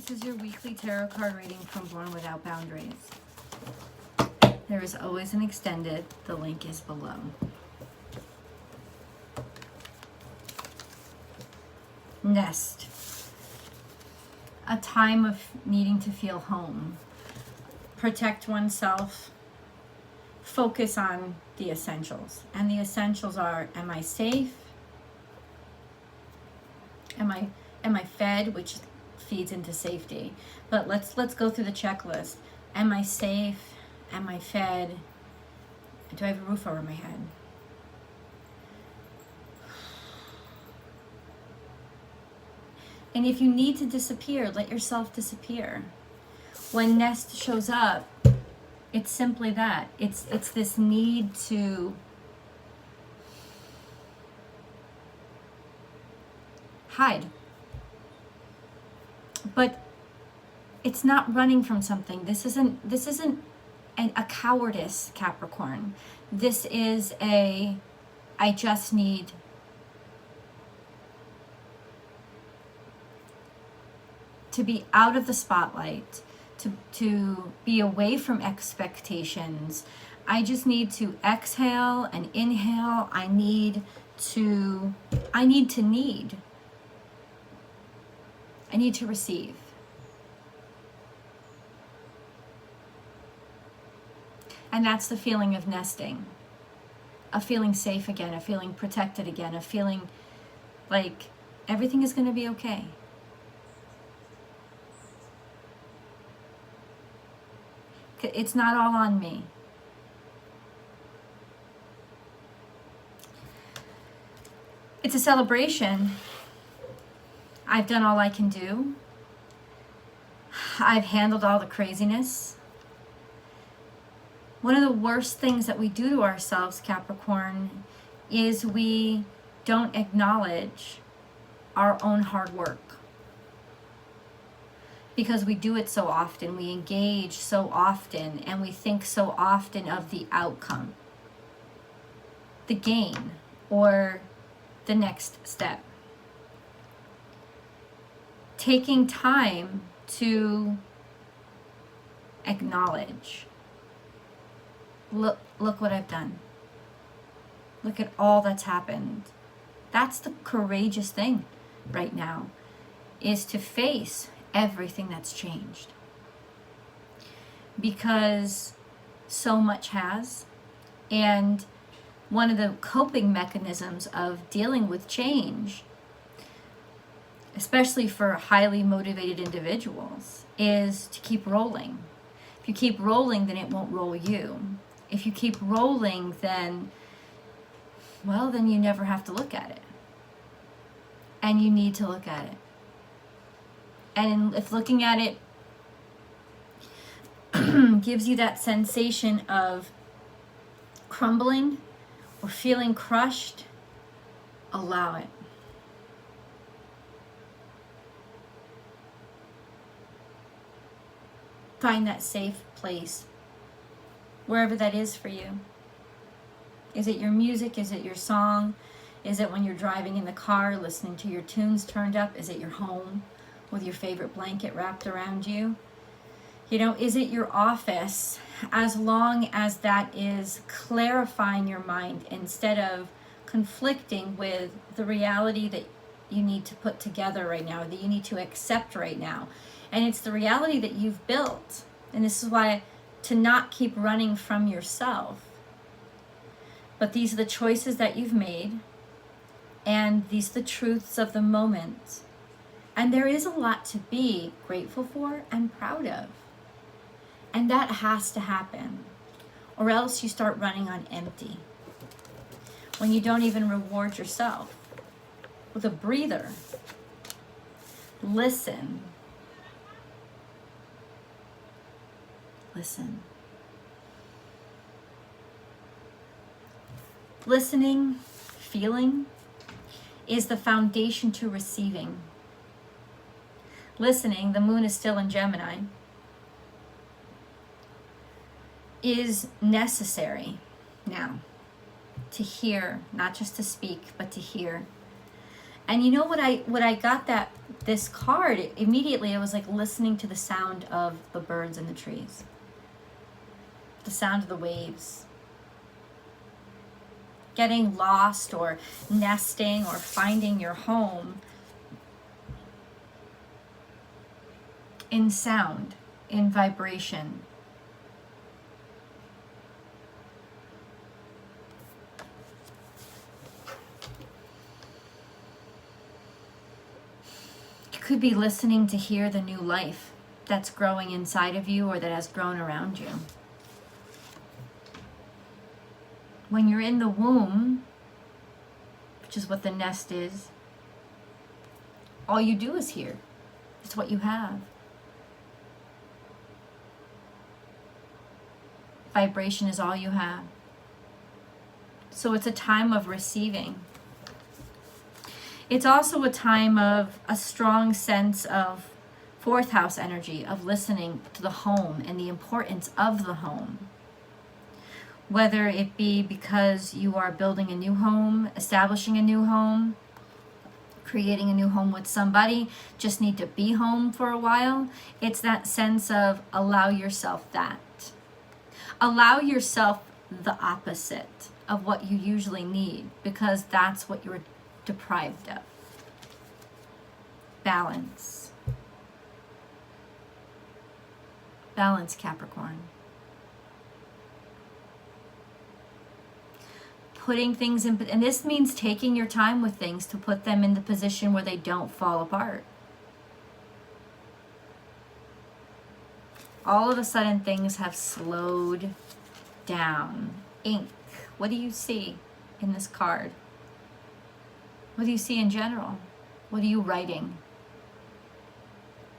This is your weekly tarot card reading from Born Without Boundaries. There is always an extended. The link is below. Nest. A time of needing to feel home. Protect oneself. Focus on the essentials. And the essentials are, am I safe? Am I fed? Which feeds into safety. But let's go through the checklist. Am I safe? Am I fed? Do I have a roof over my head? And if you need to disappear, let yourself disappear. When Nest shows up, it's simply that. It's this need to hide. But it's not running from something. This isn't a cowardice, Capricorn. This is I just need to be out of the spotlight, to be away from expectations. I just need to exhale and inhale. I need to receive. And that's the feeling of nesting. Of feeling safe again, of feeling protected again, of feeling like everything is going to be okay. It's not all on me. It's a celebration. I've done all I can do. I've handled all the craziness. One of the worst things that we do to ourselves, Capricorn, is we don't acknowledge our own hard work. Because we do it so often, we engage so often, and we think so often of the outcome, the gain, or the next step. Taking time to acknowledge, look what I've done. Look at all that's happened. That's the courageous thing right now, is to face everything that's changed. Because so much has. And one of the coping mechanisms of dealing with change, especially for highly motivated individuals, is to keep rolling. If you keep rolling, then it won't roll you. If you keep rolling, then you never have to look at it. And you need to look at it. And if looking at it gives you that sensation of crumbling or feeling crushed, allow it. Find that safe place, wherever that is for you. Is it your music? Is it your song? Is it when you're driving in the car, listening to your tunes turned up? Is it your home with your favorite blanket wrapped around you? Is it your office? As long as that is clarifying your mind instead of conflicting with the reality that you need to put together right now, that you need to accept right now. And it's the reality that you've built. And this is why to not keep running from yourself. But these are the choices that you've made. And these are the truths of the moment. And there is a lot to be grateful for and proud of. And that has to happen. Or else you start running on empty. When you don't even reward yourself with a breather. Listen. Listen. Listening, feeling, is the foundation to receiving. Listening, the moon is still in Gemini, is necessary now to hear, not just to speak, but to hear. And you know what I got this card, immediately I was like listening to the sound of the birds in the trees. The sound of the waves. Getting lost or nesting or finding your home in sound, in vibration. You could be listening to hear the new life that's growing inside of you or that has grown around you. When you're in the womb, which is what the nest is, all you do is hear. It's what you have. Vibration is all you have. So it's a time of receiving. It's also a time of a strong sense of fourth house energy, of listening to the home and the importance of the home. Whether it be because you are building a new home, establishing a new home, creating a new home with somebody, just need to be home for a while. It's that sense of allow yourself that. Allow yourself the opposite of what you usually need, because that's what you're deprived of. Balance. Balance, Capricorn. Putting things in, and this means taking your time with things to put them in the position where they don't fall apart. All of a sudden things have slowed down. Ink. What do you see in this card? What do you see in general? What are you writing?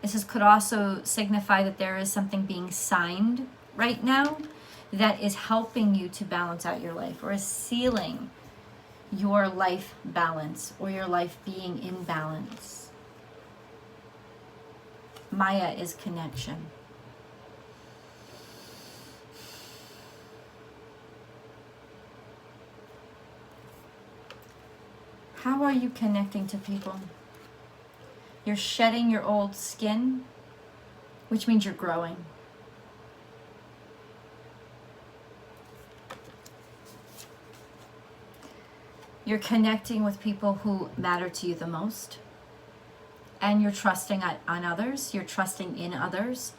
This could also signify that there is something being signed right now that is helping you to balance out your life, or is sealing your life balance or your life being in balance. Maya is connection. How are you connecting to people? You're shedding your old skin, which means you're growing. You're connecting with people who matter to you the most. And you're trusting on others. You're trusting in others.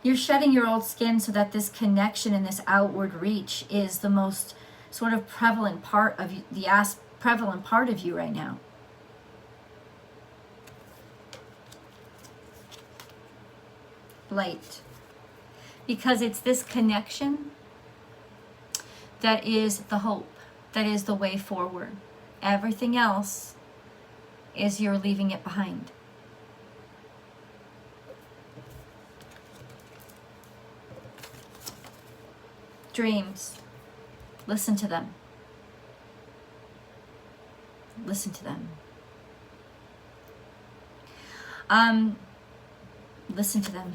You're shedding your old skin so that this connection and this outward reach is the most sort of prevalent part of you, prevalent part of you right now. Light. Because it's this connection that is the hope, that is the way forward. Everything else is you're leaving it behind. Dreams. Listen to them. Listen to them. Listen to them.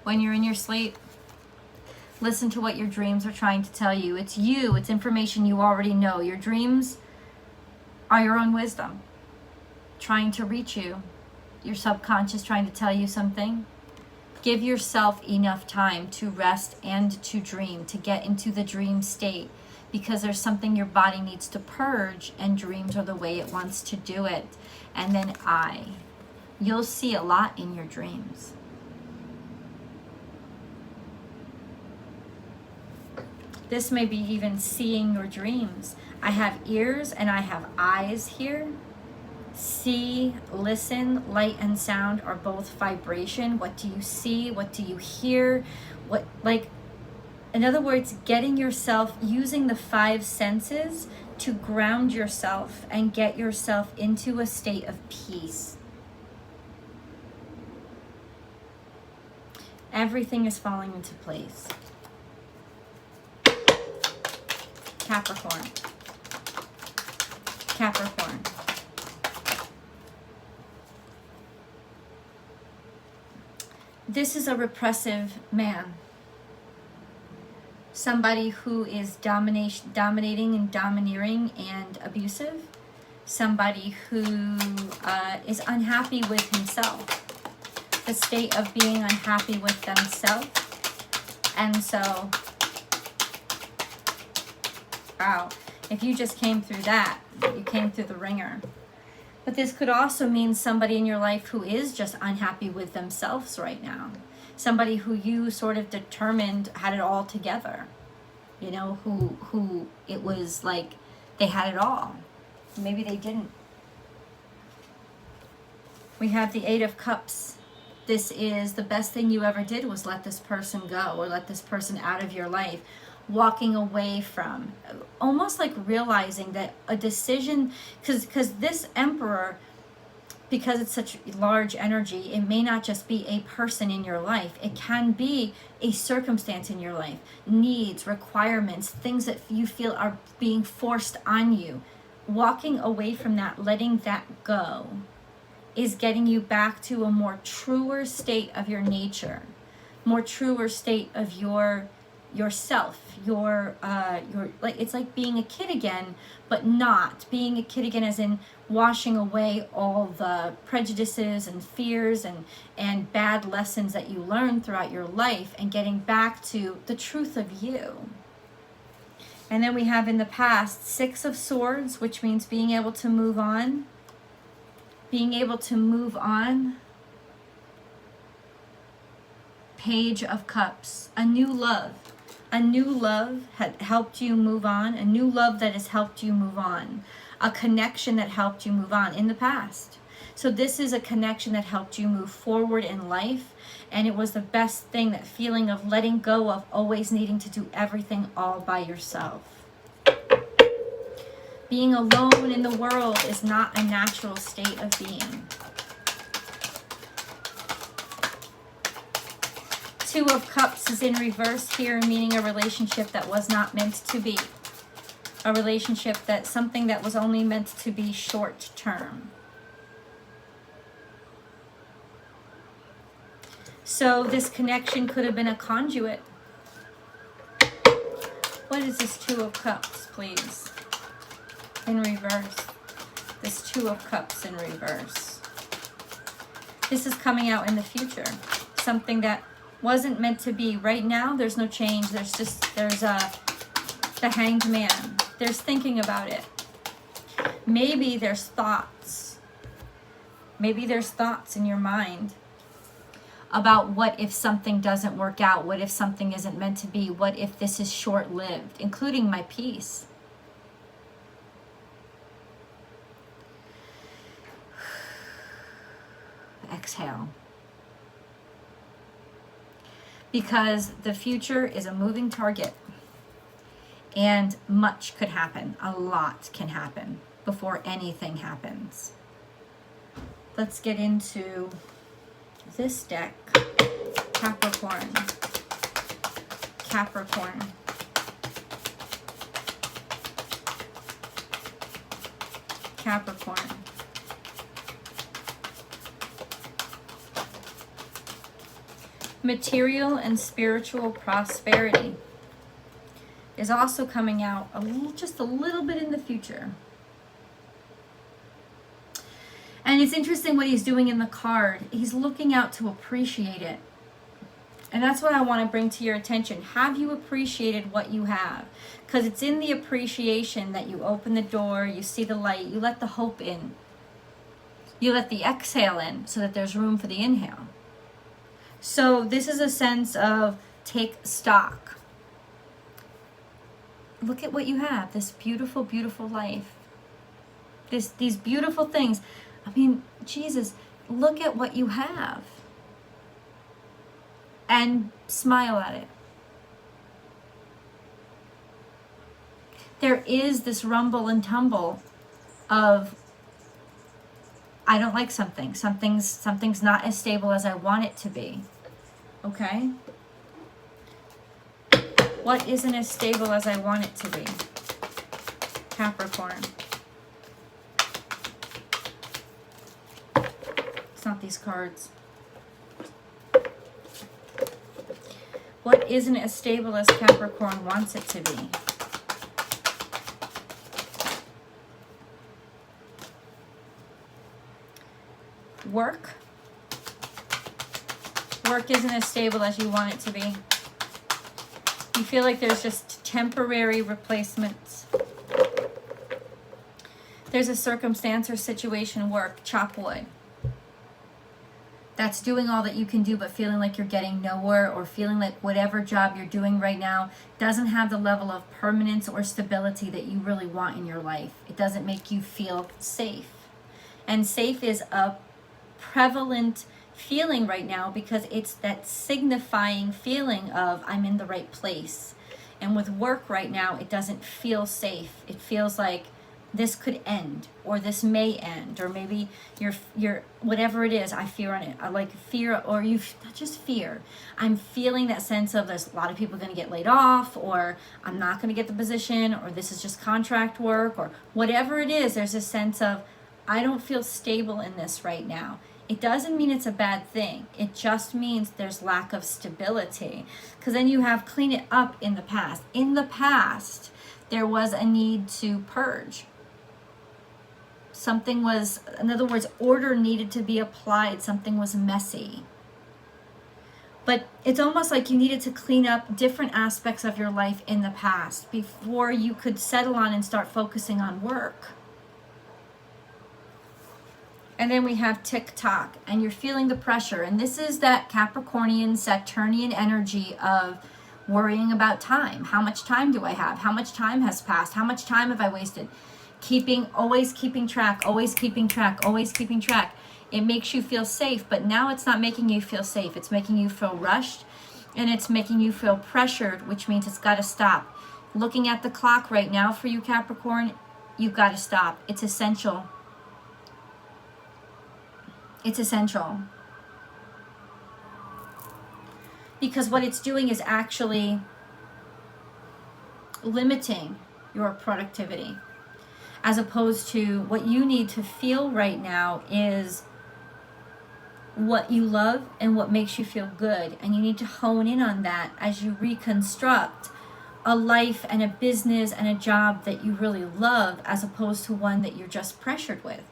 When you're in your sleep, listen to what your dreams are trying to tell you. It's you. It's information you already know. Your dreams are your own wisdom trying to reach you. Your subconscious trying to tell you something. Give yourself enough time to rest and to dream, to get into the dream state, because there's something your body needs to purge, and dreams are the way it wants to do it. And then you'll see a lot in your dreams. This may be even seeing your dreams. I have ears and I have eyes here. See, listen, light and sound are both vibration. What do you see? What do you hear? In other words, getting yourself, using the 5 senses to ground yourself and get yourself into a state of peace. Everything is falling into place. Capricorn. Capricorn. This is a repressive man. somebody who is dominating and domineering and abusive, somebody who is unhappy with himself, the state of being unhappy with themselves. And so, wow, if you just came through that, you came through the ringer. But this could also mean somebody in your life who is just unhappy with themselves right now. Somebody who you sort of determined had it all together. You know, who it was like they had it all. Maybe they didn't. We have the Eight of Cups. This is the best thing you ever did was let this person go or let this person out of your life. Walking away from, almost like realizing that a decision, because this Emperor, because it's such large energy, it may not just be a person in your life. It can be a circumstance in your life, needs, requirements, things that you feel are being forced on you. Walking away from that, letting that go, is getting you back to a more truer state of your nature, more truer state of yourself, your like, it's like being a kid again, but not being a kid again as in washing away all the prejudices and fears and bad lessons that you learned throughout your life and getting back to the truth of you. And then we have in the past, Six of Swords, which means being able to move on. Being able to move on. Page of Cups, a new love. A new love had helped you move on. A new love that has helped you move on. A connection that helped you move on in the past. So this is a connection that helped you move forward in life. And it was the best thing, that feeling of letting go of always needing to do everything all by yourself. Being alone in the world is not a natural state of being. Two of Cups is in reverse here, meaning a relationship that was not meant to be. A relationship that, something that was only meant to be short term. So this connection could have been a conduit. What is this Two of Cups, please? In reverse. This Two of Cups in reverse. This is coming out in the future. Something that wasn't meant to be. Right now, there's no change. There's the Hanged Man. There's thinking about it. Maybe there's thoughts. Maybe there's thoughts in your mind about what if something doesn't work out? What if something isn't meant to be? What if this is short-lived? Including my peace. Exhale. Because the future is a moving target. And much could happen. A lot can happen before anything happens. Let's get into this deck. Capricorn. Capricorn. Capricorn. Material and spiritual prosperity is also coming out just a little bit in the future. And it's interesting what he's doing in the card. He's looking out to appreciate it. And that's what I want to bring to your attention. Have you appreciated what you have? Because it's in the appreciation that you open the door, you see the light, you let the hope in. You let the exhale in so that there's room for the inhale. So this is a sense of take stock. Look at what you have. This beautiful, beautiful life. These beautiful things. I mean, Jesus, look at what you have. And smile at it. There is this rumble and tumble of, I don't like something. Something's not as stable as I want it to be. Okay? What isn't as stable as I want it to be? Capricorn. It's not these cards. What isn't as stable as Capricorn wants it to be? Work. Work isn't as stable as you want it to be. You feel like there's just temporary replacements. There's a circumstance or situation, work, chop wood, that's doing all that you can do but feeling like you're getting nowhere, or feeling like whatever job you're doing right now doesn't have the level of permanence or stability that you really want in your life. It doesn't make you feel safe. And safe is a prevalent feeling right now because it's that signifying feeling of I'm in the right place. And with work right now, it doesn't feel safe. It feels like this could end, or this may end, or maybe you're whatever it is. I fear on it. I like fear, or you not just fear. I'm feeling that sense of there's a lot of people going to get laid off, or I'm not going to get the position, or this is just contract work, or whatever it is. There's a sense of I don't feel stable in this right now. It doesn't mean it's a bad thing. It just means there's lack of stability. Because then you have clean it up in the past. In the past, there was a need to purge. Something was, in other words, order needed to be applied. Something was messy. But it's almost like you needed to clean up different aspects of your life in the past before you could settle on and start focusing on work. And then we have tick-tock, and you're feeling the pressure. And this is that Capricornian, Saturnian energy of worrying about time. How much time do I have? How much time has passed? How much time have I wasted? Always keeping track, always keeping track, always keeping track. It makes you feel safe, but now it's not making you feel safe. It's making you feel rushed, and it's making you feel pressured, which means it's got to stop. Looking at the clock right now for you, Capricorn, you've got to stop. It's essential. It's essential. Because what it's doing is actually limiting your productivity. As opposed to what you need to feel right now is what you love and what makes you feel good. And you need to hone in on that as you reconstruct a life and a business and a job that you really love, as opposed to one that you're just pressured with.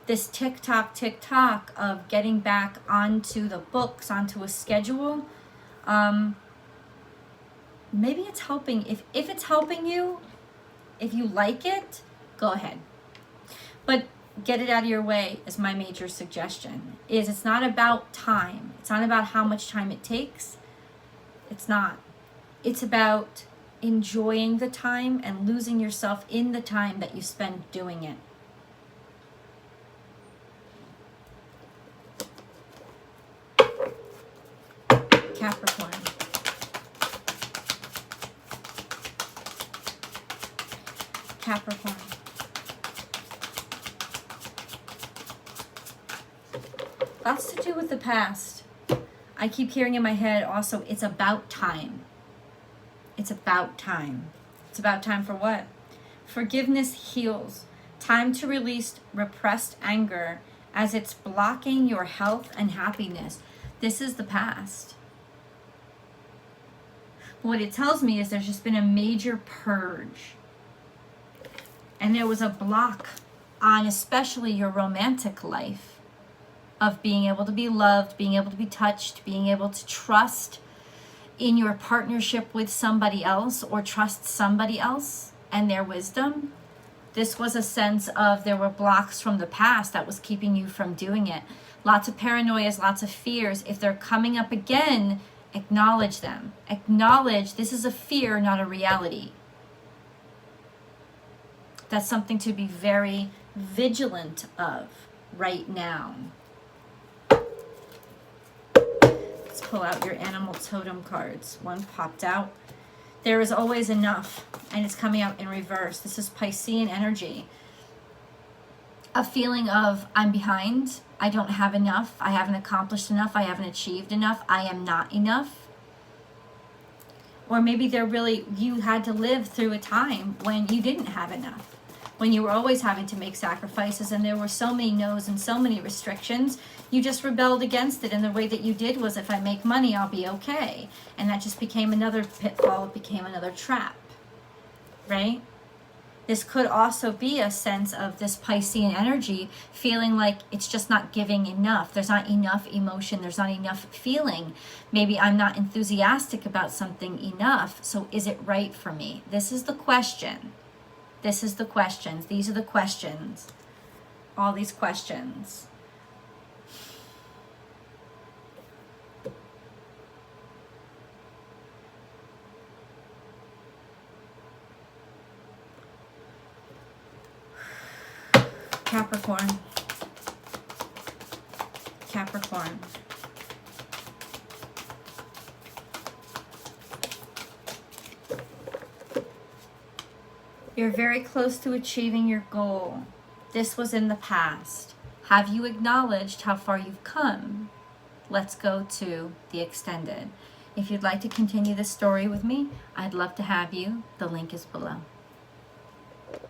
This tick-tock of getting back onto the books, onto a schedule, maybe it's helping. If it's helping you, if you like it, go ahead. But get it out of your way is my major suggestion. It's not about time. It's not about how much time it takes. It's not. It's about enjoying the time and losing yourself in the time that you spend doing it. Capricorn. Capricorn. Lots to do with the past. I keep hearing in my head also, it's about time. It's about time. It's about time for what? Forgiveness heals. Time to release repressed anger as it's blocking your health and happiness. This is the past. What it tells me is there's just been a major purge. And there was a block on especially your romantic life of being able to be loved, being able to be touched, being able to trust in your partnership with somebody else, or trust somebody else and their wisdom. This was a sense of there were blocks from the past that was keeping you from doing it. Lots of paranoias, lots of fears. If they're coming up again, acknowledge them. Acknowledge this is a fear, not a reality. That's something to be very vigilant of right now. Let's pull out your animal totem cards. One popped out. There is always enough, and it's coming out in reverse. This is Piscean energy. A feeling of I'm behind, I don't have enough, I haven't accomplished enough, I haven't achieved enough, I am not enough. Or maybe you had to live through a time when you didn't have enough. when you were always having to make sacrifices and there were so many no's and so many restrictions, you just rebelled against it. And the way that you did was, if I make money, I'll be okay. And that just became another pitfall. It became another trap, right? This could also be a sense of this Piscean energy feeling like it's just not giving enough. There's not enough emotion. There's not enough feeling. Maybe I'm not enthusiastic about something enough. So is it right for me? This is the question. This is the questions. These are the questions. All these questions. Capricorn. Capricorn. You're very close to achieving your goal. This was in the past. Have you acknowledged how far you've come? Let's go to the extended. If you'd like to continue this story with me, I'd love to have you. The link is below.